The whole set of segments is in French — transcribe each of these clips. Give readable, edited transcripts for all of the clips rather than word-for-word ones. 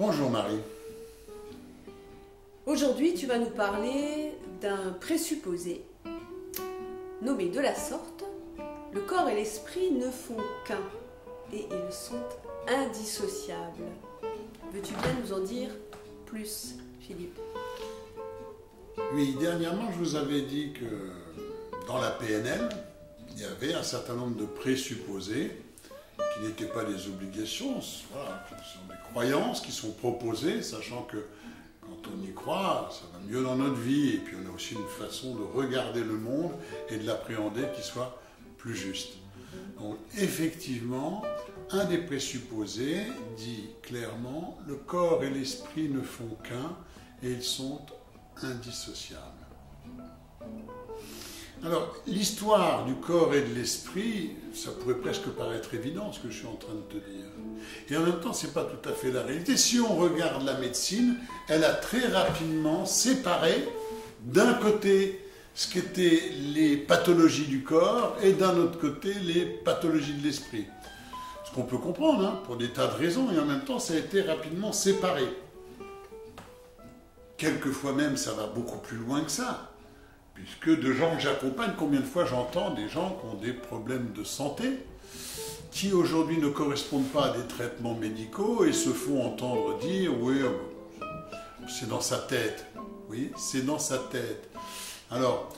Bonjour Marie. Aujourd'hui, tu vas nous parler d'un présupposé nommé de la sorte: le corps et l'esprit ne font qu'un et ils sont indissociables. Veux-tu bien nous en dire plus, Philippe? Oui, dernièrement, je vous avais dit que dans la PNL, il y avait un certain nombre de présupposés qui n'étaient pas des obligations, voilà, ce sont des croyances qui sont proposées, sachant que quand on y croit, ça va mieux dans notre vie, et puis on a aussi une façon de regarder le monde et de l'appréhender qui soit plus juste. Donc effectivement, un des présupposés dit clairement: le corps et l'esprit ne font qu'un et ils sont indissociables. Alors, l'histoire du corps et de l'esprit, ça pourrait presque paraître évident ce que je suis en train de te dire. Et en même temps, ce n'est pas tout à fait la réalité. Si on regarde la médecine, elle a très rapidement séparé d'un côté ce qu'étaient les pathologies du corps et d'un autre côté les pathologies de l'esprit. Ce qu'on peut comprendre, hein, pour des tas de raisons, et en même temps, ça a été rapidement séparé. Quelquefois même, ça va beaucoup plus loin que ça. Puisque de gens que j'accompagne, combien de fois j'entends des gens qui ont des problèmes de santé, qui aujourd'hui ne correspondent pas à des traitements médicaux et se font entendre dire « oui, c'est dans sa tête ». Oui, c'est dans sa tête. Alors,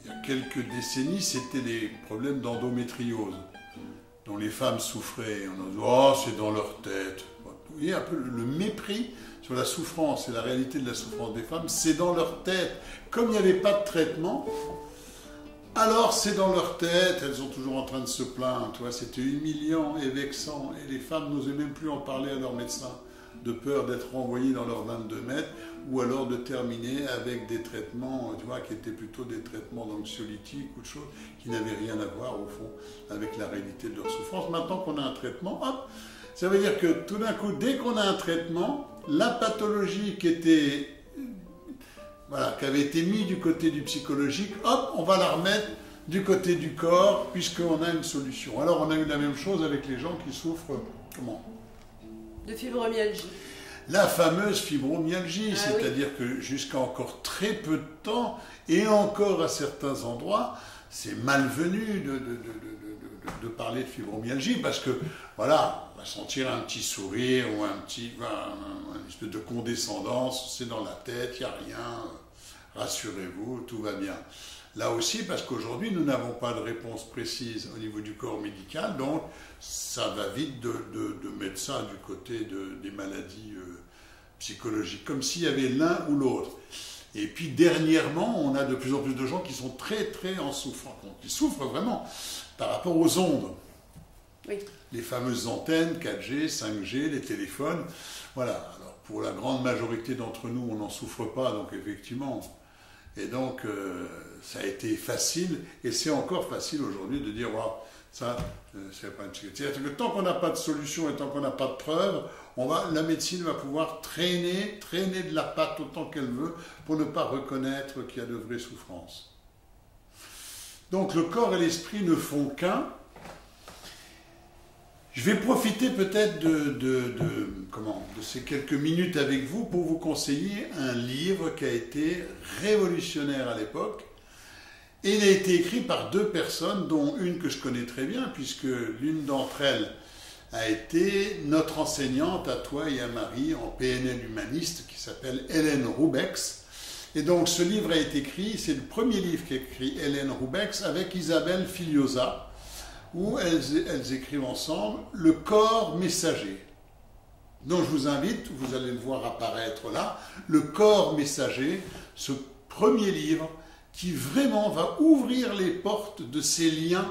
il y a quelques décennies, c'était les problèmes d'endométriose, dont les femmes souffraient. On a dit « oh, c'est dans leur tête ». Vous voyez un peu le mépris sur la souffrance et la réalité de la souffrance des femmes, c'est dans leur tête. Comme il n'y avait pas de traitement, alors c'est dans leur tête, elles sont toujours en train de se plaindre. C'était humiliant et vexant, et les femmes n'osaient même plus en parler à leur médecin, de peur d'être renvoyées dans leurs 22 mètres, ou alors de terminer avec des traitements, qui étaient plutôt des traitements d'anxiolytiques ou de choses qui n'avaient rien à voir, au fond, avec la réalité de leur souffrance. Maintenant qu'on a un traitement, hop, ça veut dire que tout d'un coup, dès qu'on a un traitement, la pathologie qui avait été mise du côté du psychologique, hop, on va la remettre du côté du corps, puisqu'on a une solution. Alors on a eu la même chose avec les gens qui souffrent, comment ? De fibromyalgie. La fameuse fibromyalgie, c'est-à-dire oui. que jusqu'à encore très peu de temps, et encore à certains endroits, c'est malvenu de parler de fibromyalgie, parce que, voilà, on va sentir un petit sourire ou une espèce de condescendance, c'est dans la tête, il n'y a rien, rassurez-vous, tout va bien. Là aussi, parce qu'aujourd'hui, nous n'avons pas de réponse précise au niveau du corps médical, donc ça va vite de mettre ça du côté des maladies psychologiques, comme s'il y avait l'un ou l'autre. Et puis dernièrement, on a de plus en plus de gens qui sont très très en souffrance, qui souffrent vraiment par rapport aux ondes. Oui. Les fameuses antennes 4G, 5G, les téléphones. Voilà, alors pour la grande majorité d'entre nous, on n'en souffre pas, donc effectivement. Et donc, ça a été facile, et c'est encore facile aujourd'hui de dire, wow, ça, c'est pas une chose. C'est-à-dire que tant qu'on n'a pas de solution et tant qu'on n'a pas de preuve, la médecine va pouvoir traîner de la patte autant qu'elle veut pour ne pas reconnaître qu'il y a de vraies souffrances. Donc le corps et l'esprit ne font qu'un. Je vais profiter peut-être de ces quelques minutes avec vous pour vous conseiller un livre qui a été révolutionnaire à l'époque. Et il a été écrit par deux personnes, dont une que je connais très bien, puisque l'une d'entre elles a été notre enseignante à toi et à Marie en PNL humaniste, qui s'appelle Hélène Roubex. Et donc ce livre a été écrit, c'est le premier livre qu'a écrit Hélène Roubex avec Isabelle Filiosa, où elles écrivent ensemble « Le corps messager ». Donc je vous invite, vous allez le voir apparaître là, « Le corps messager », ce premier livre qui vraiment va ouvrir les portes de ces liens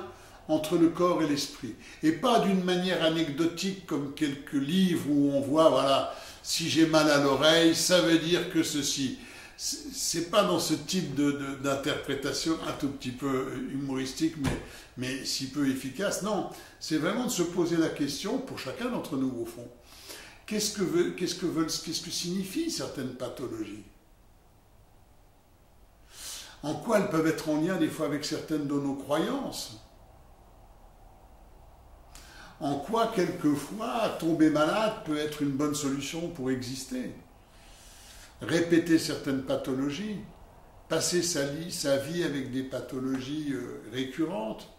entre le corps et l'esprit. Et pas d'une manière anecdotique comme quelques livres où on voit, voilà, si j'ai mal à l'oreille, ça veut dire que ceci. C'est pas dans ce type d'interprétation un tout petit peu humoristique, mais si peu efficace. Non, c'est vraiment de se poser la question, pour chacun d'entre nous au fond, qu'est-ce que signifient certaines pathologies? En quoi elles peuvent être en lien des fois avec certaines de nos croyances? en quoi quelquefois tomber malade peut être une bonne solution pour exister. Répéter certaines pathologies, passer sa vie avec des pathologies récurrentes.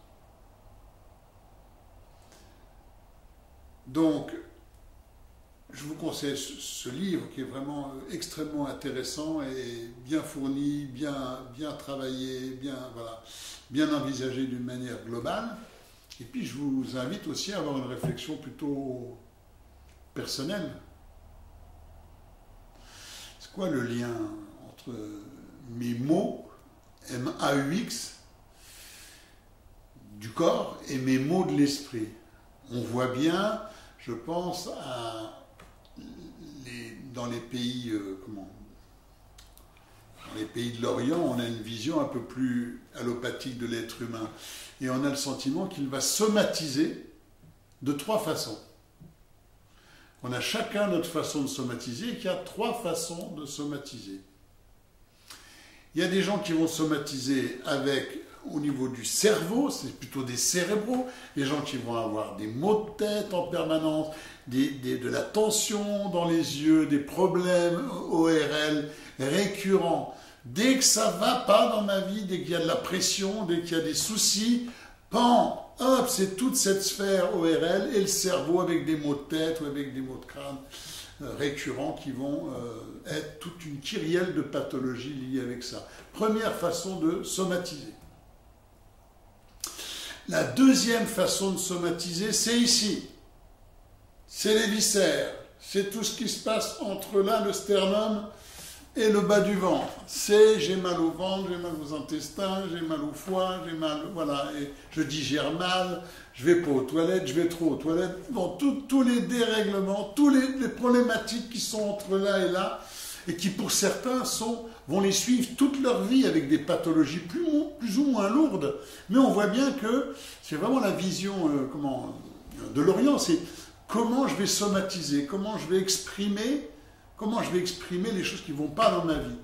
Donc, je vous conseille ce livre qui est vraiment extrêmement intéressant et bien fourni, bien travaillé, bien envisagé d'une manière globale. Et puis je vous invite aussi à avoir une réflexion plutôt personnelle. C'est quoi le lien entre mes mots, M-A-U-X, du corps et mes mots de l'esprit? On voit bien, je pense, dans les pays, dans les pays de l'Orient, on a une vision un peu plus allopathique de l'être humain. Et on a le sentiment qu'il va somatiser de 3 façons. On a chacun notre façon de somatiser et qu'il y a 3 façons de somatiser. Il y a des gens qui vont somatiser au niveau du cerveau, c'est plutôt des cérébraux, des gens qui vont avoir des maux de tête en permanence, de la tension dans les yeux, des problèmes ORL récurrents. Dès que ça ne va pas dans ma vie, dès qu'il y a de la pression, dès qu'il y a des soucis, hop, c'est toute cette sphère ORL et le cerveau avec des maux de tête ou avec des maux de crâne récurrents qui vont être toute une kyrielle de pathologies liées avec ça. Première façon de somatiser. La deuxième façon de somatiser, c'est ici. C'est les viscères. C'est tout ce qui se passe entre là, le sternum, et le bas du ventre. C'est j'ai mal au ventre, j'ai mal aux intestins, j'ai mal au foie, j'ai mal, voilà, et je digère mal, je vais pas aux toilettes, je vais trop aux toilettes. Bon, tous les dérèglements, toutes les problématiques qui sont entre là et là, et qui pour certains vont les suivre toute leur vie avec des pathologies plus ou moins lourdes. Mais on voit bien que c'est vraiment la vision de l'Orient, c'est comment je vais somatiser, comment je vais exprimer les choses qui ne vont pas dans ma vie.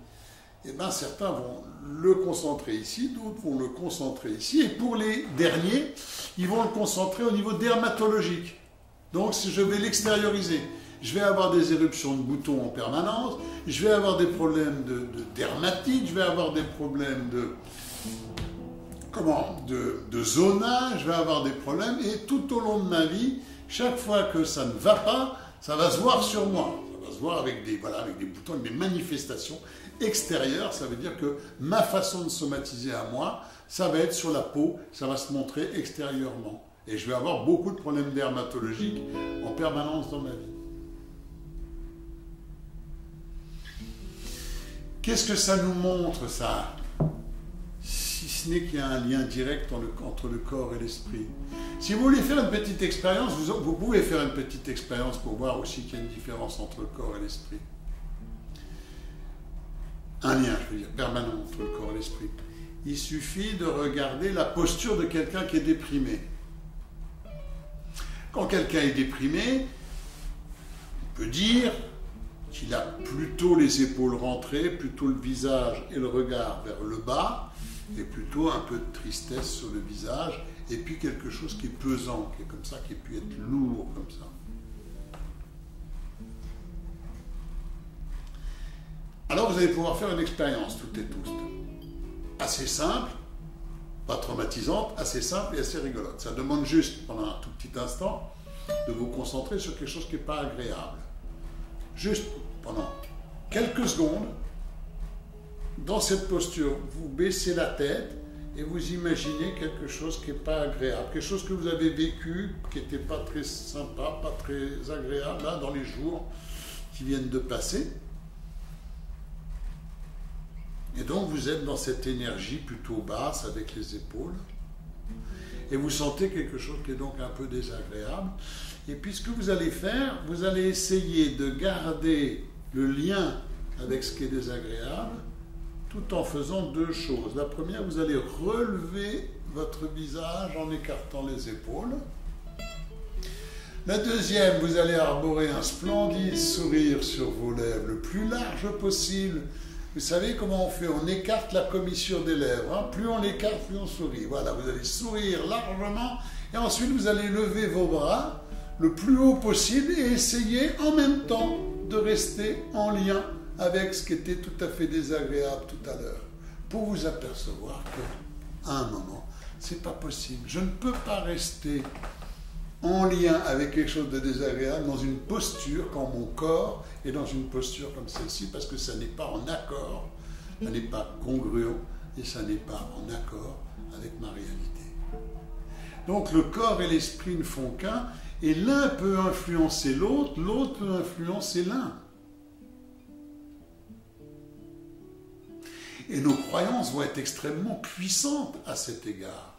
Eh bien, certains vont le concentrer ici, d'autres vont le concentrer ici, et pour les derniers, ils vont le concentrer au niveau dermatologique. Donc, je vais l'extérioriser. Je vais avoir des éruptions de boutons en permanence, je vais avoir des problèmes de dermatite, je vais avoir des problèmes de zonage, je vais avoir des problèmes, et tout au long de ma vie, chaque fois que ça ne va pas, ça va se voir sur moi. Ça va se voir avec des boutons, avec des manifestations extérieures. Ça veut dire que ma façon de somatiser à moi, ça va être sur la peau, ça va se montrer extérieurement. Et je vais avoir beaucoup de problèmes dermatologiques en permanence dans ma vie. Qu'est-ce que ça nous montre, ça? Si ce n'est qu'il y a un lien direct entre le corps et l'esprit. Si vous voulez faire une petite expérience, vous pouvez faire une petite expérience pour voir aussi qu'il y a une différence entre le corps et l'esprit. Un lien, je veux dire, permanent entre le corps et l'esprit. Il suffit de regarder la posture de quelqu'un qui est déprimé. Quand quelqu'un est déprimé, on peut dire qu'il a plutôt les épaules rentrées, plutôt le visage et le regard vers le bas, et plutôt un peu de tristesse sur le visage, et puis quelque chose qui est pesant, qui est comme ça, qui peut être lourd comme ça. Alors vous allez pouvoir faire une expérience, toutes et tous. Assez simple, pas traumatisante, assez simple et assez rigolote. Ça demande juste, pendant un tout petit instant, de vous concentrer sur quelque chose qui n'est pas agréable. Juste pendant quelques secondes, dans cette posture, vous baissez la tête et vous imaginez quelque chose qui n'est pas agréable, quelque chose que vous avez vécu, qui n'était pas très sympa, pas très agréable, là, dans les jours qui viennent de passer. Et donc vous êtes dans cette énergie plutôt basse avec les épaules. Et vous sentez quelque chose qui est donc un peu désagréable. Et puis ce que vous allez faire, vous allez essayer de garder le lien avec ce qui est désagréable, tout en faisant deux choses. La première, vous allez relever votre visage en écartant les épaules. La deuxième, vous allez arborer un splendide sourire sur vos lèvres, le plus large possible. Vous savez comment on fait? On écarte la commissure des lèvres. Hein? Plus on l'écarte, plus on sourit. Voilà, vous allez sourire largement Et ensuite, vous allez lever vos bras le plus haut possible et essayer en même temps de rester en lien avec ce qui était tout à fait désagréable tout à l'heure, pour vous apercevoir qu'à un moment, c'est pas possible. Je ne peux pas rester en lien avec quelque chose de désagréable dans une posture quand mon corps est dans une posture comme celle-ci, parce que ça n'est pas en accord, ça n'est pas congruent et ça n'est pas en accord avec ma réalité. Donc le corps et l'esprit ne font qu'un, et l'un peut influencer l'autre, l'autre peut influencer l'un. Et nos croyances vont être extrêmement puissantes à cet égard.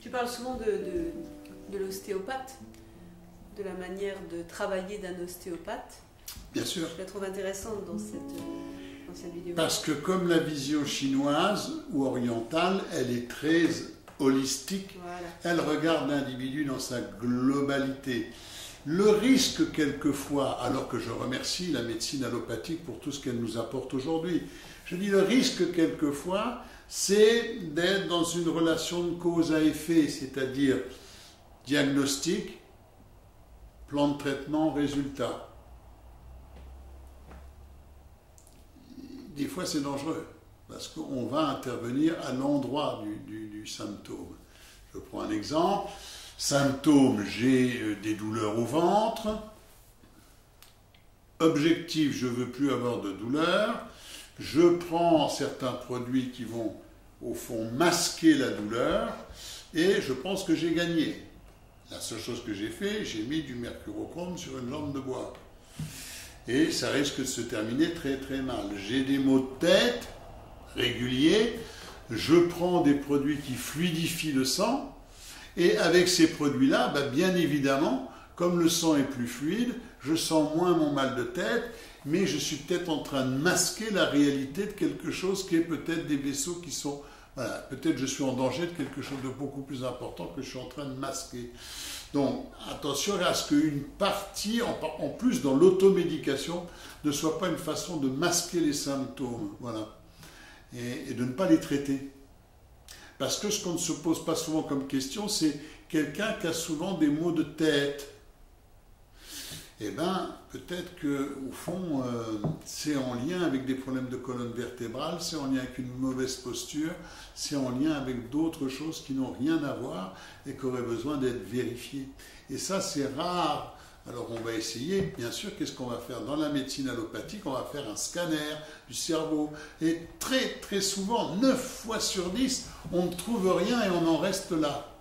Tu parles souvent de l'ostéopathe, de la manière de travailler d'un ostéopathe. Bien sûr. Je la trouve intéressante dans cette vidéo. Parce que comme la vision chinoise ou orientale, elle est très holistique, Voilà. Elle regarde l'individu dans sa globalité. Le risque quelquefois, alors que je remercie la médecine allopathique pour tout ce qu'elle nous apporte aujourd'hui, je dis le risque quelquefois, c'est d'être dans une relation de cause à effet, c'est-à-dire diagnostic, plan de traitement, résultat. Des fois c'est dangereux, parce qu'on va intervenir à l'endroit du symptôme. Je prends un exemple. Symptôme, j'ai des douleurs au ventre. Objectif, je ne veux plus avoir de douleur. Je prends certains produits qui vont, au fond, masquer la douleur et je pense que j'ai gagné. La seule chose que j'ai fait, j'ai mis du mercurochrome sur une lampe de bois. Et ça risque de se terminer très très mal. J'ai des maux de tête réguliers. Je prends des produits qui fluidifient le sang. Et avec ces produits-là, bien évidemment, comme le sang est plus fluide, je sens moins mon mal de tête, mais je suis peut-être en train de masquer la réalité de quelque chose qui est peut-être des vaisseaux qui sont... Voilà, peut-être je suis en danger de quelque chose de beaucoup plus important que je suis en train de masquer. Donc, attention à ce qu'une partie, en plus dans l'automédication, ne soit pas une façon de masquer les symptômes, voilà, et de ne pas les traiter. Parce que ce qu'on ne se pose pas souvent comme question, c'est quelqu'un qui a souvent des maux de tête. Eh bien, peut-être qu'au fond, c'est en lien avec des problèmes de colonne vertébrale, c'est en lien avec une mauvaise posture, c'est en lien avec d'autres choses qui n'ont rien à voir et qui auraient besoin d'être vérifiées. Et ça, c'est rare. Alors on va essayer, bien sûr, qu'est-ce qu'on va faire? Dans la médecine allopathique, on va faire un scanner du cerveau. Et très très souvent, 9 fois sur 10, on ne trouve rien et on en reste là.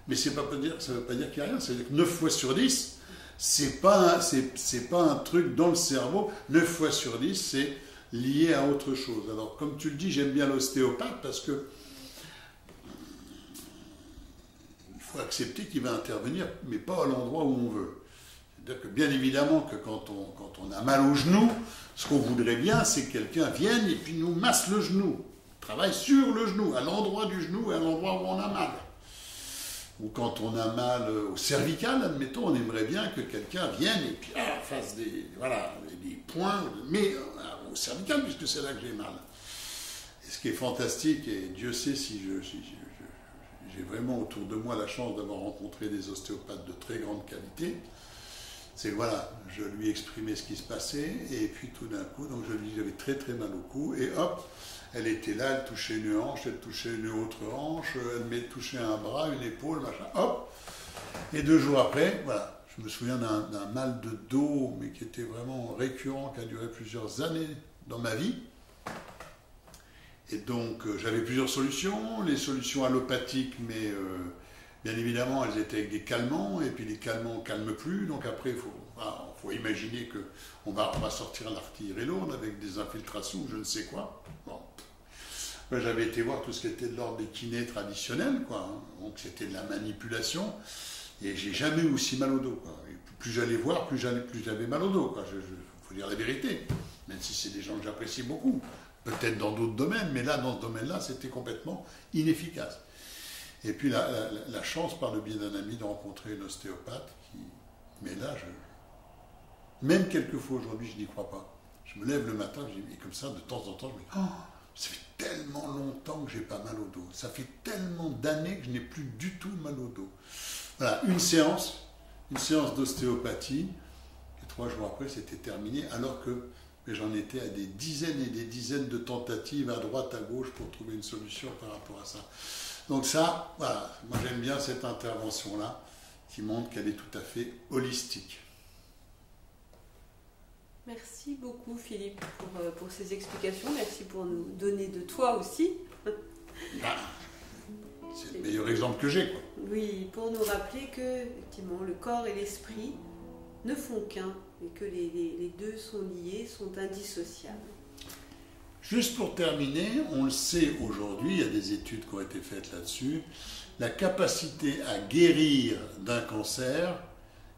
Mais ça ne veut pas dire qu'il n'y a rien, ça veut dire que 9 fois sur 10, c'est pas un truc dans le cerveau. 9 fois sur 10, c'est lié à autre chose. Alors comme tu le dis, j'aime bien l'ostéopathe parce que il faut accepter qu'il va intervenir, mais pas à l'endroit où on veut. C'est-à-dire que bien évidemment que quand on a mal au genou, ce qu'on voudrait bien, c'est que quelqu'un vienne et puis nous masse le genou, travaille sur le genou, à l'endroit du genou et à l'endroit où on a mal. Ou quand on a mal au cervical, admettons, on aimerait bien que quelqu'un vienne et puis fasse des points, mais au cervical, puisque c'est là que j'ai mal. Et ce qui est fantastique, et Dieu sait si j'ai vraiment autour de moi la chance d'avoir rencontré des ostéopathes de très grande qualité, c'est que voilà, je lui exprimais ce qui se passait, et puis tout d'un coup, donc je lui dis j'avais très très mal au cou, et hop, elle était là, elle touchait une hanche, elle touchait une autre hanche, elle me touchait un bras, une épaule, machin, hop, et 2 jours après, voilà, je me souviens d'un mal de dos, mais qui était vraiment récurrent, qui a duré plusieurs années dans ma vie. Et donc j'avais plusieurs solutions, les solutions allopathiques, mais bien évidemment elles étaient avec des calmants, et puis les calmants ne calment plus, donc après il faut imaginer qu'on va sortir l'artillerie lourde avec des infiltrations, je ne sais quoi. Bon. J'avais été voir tout ce qui était de l'ordre des kinés traditionnels, quoi. Donc c'était de la manipulation, et j'ai jamais eu aussi mal au dos, quoi. Et plus j'allais voir, plus j'avais mal au dos, quoi. Faut dire la vérité, même si c'est des gens que j'apprécie beaucoup. Peut-être dans d'autres domaines, mais là, dans ce domaine-là, c'était complètement inefficace. Et puis la chance, par le biais d'un ami, de rencontrer une ostéopathe, mais là, même quelquefois aujourd'hui, je n'y crois pas. Je me lève le matin, et comme ça, de temps en temps, je me dis, Ça fait tellement longtemps que j'ai pas mal au dos. Ça fait tellement d'années que je n'ai plus du tout mal au dos. Voilà, une séance d'ostéopathie. Et 3 jours après, c'était terminé, alors que j'en étais à des dizaines et des dizaines de tentatives à droite, à gauche pour trouver une solution par rapport à ça. Donc ça, voilà, moi j'aime bien cette intervention-là qui montre qu'elle est tout à fait holistique. Merci beaucoup Philippe pour ces explications. Merci pour nous donner de toi aussi. Ah, c'est le meilleur exemple que j'ai, quoi. Oui, pour nous rappeler que effectivement, le corps et l'esprit ne font qu'un et que les deux sont liés, sont indissociables. Juste pour terminer, on le sait aujourd'hui, il y a des études qui ont été faites là-dessus, la capacité à guérir d'un cancer,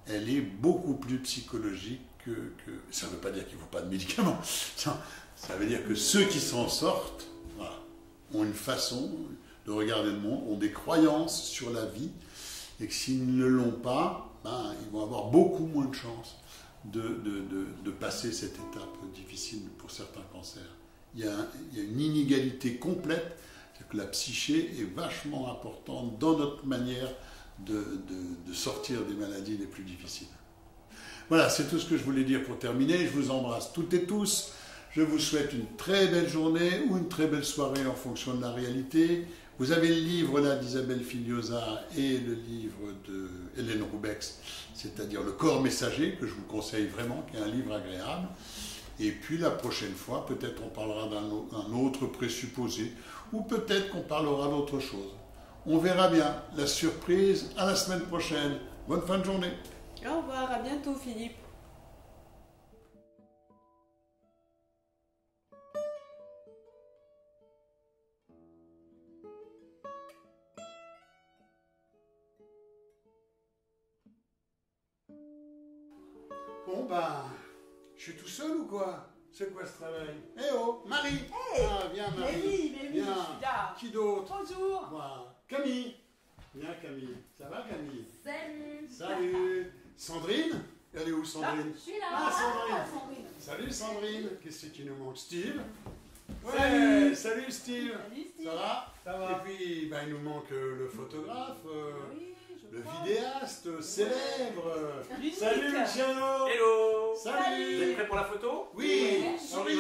elle est beaucoup plus psychologique que... Ça ne veut pas dire qu'il ne faut pas de médicaments, ça veut dire que ceux qui s'en sortent, voilà, ont une façon de regarder le monde, ont des croyances sur la vie, et que s'ils ne l'ont pas, ben, ils vont avoir beaucoup moins de chances de passer cette étape difficile pour certains cancers. Il y a une inégalité complète, c'est que la psyché est vachement importante dans notre manière de sortir des maladies les plus difficiles. Voilà, c'est tout ce que je voulais dire pour terminer. Je vous embrasse toutes et tous. Je vous souhaite une très belle journée ou une très belle soirée en fonction de la réalité. Vous avez le livre là d'Isabelle Figliosa et le livre de Hélène Roubex, c'est-à-dire Le corps messager, que je vous conseille vraiment, qui est un livre agréable. Et puis la prochaine fois, peut-être on parlera d'un autre présupposé, ou peut-être qu'on parlera d'autre chose. On verra bien. La surprise, à la semaine prochaine. Bonne fin de journée. Au revoir, à bientôt Philippe. Bon ben, je suis tout seul ou quoi? C'est quoi ce travail? Eh oh, Marie! Hey, ah, viens Marie! mais oui, je Viens. suis là. Qui d'autre? Bonjour. Voilà. Camille! Viens Camille. Ça va Camille? Salut. Salut! Sandrine? Elle est où Sandrine? Je suis là. Ah, Sandrine. Sandrine. Salut Sandrine! Qu'est-ce qui nous manque? Steve? Ouais, Salut. salut Steve! Salut, Steve. Ça va? Ça va. Et puis, ben, il nous manque le photographe, Oui, je le crois. vidéaste célèbre. L'unique. Salut Luciano! Hello! Salut! Vous êtes prêts pour la photo? Oui, Ouais. souriez!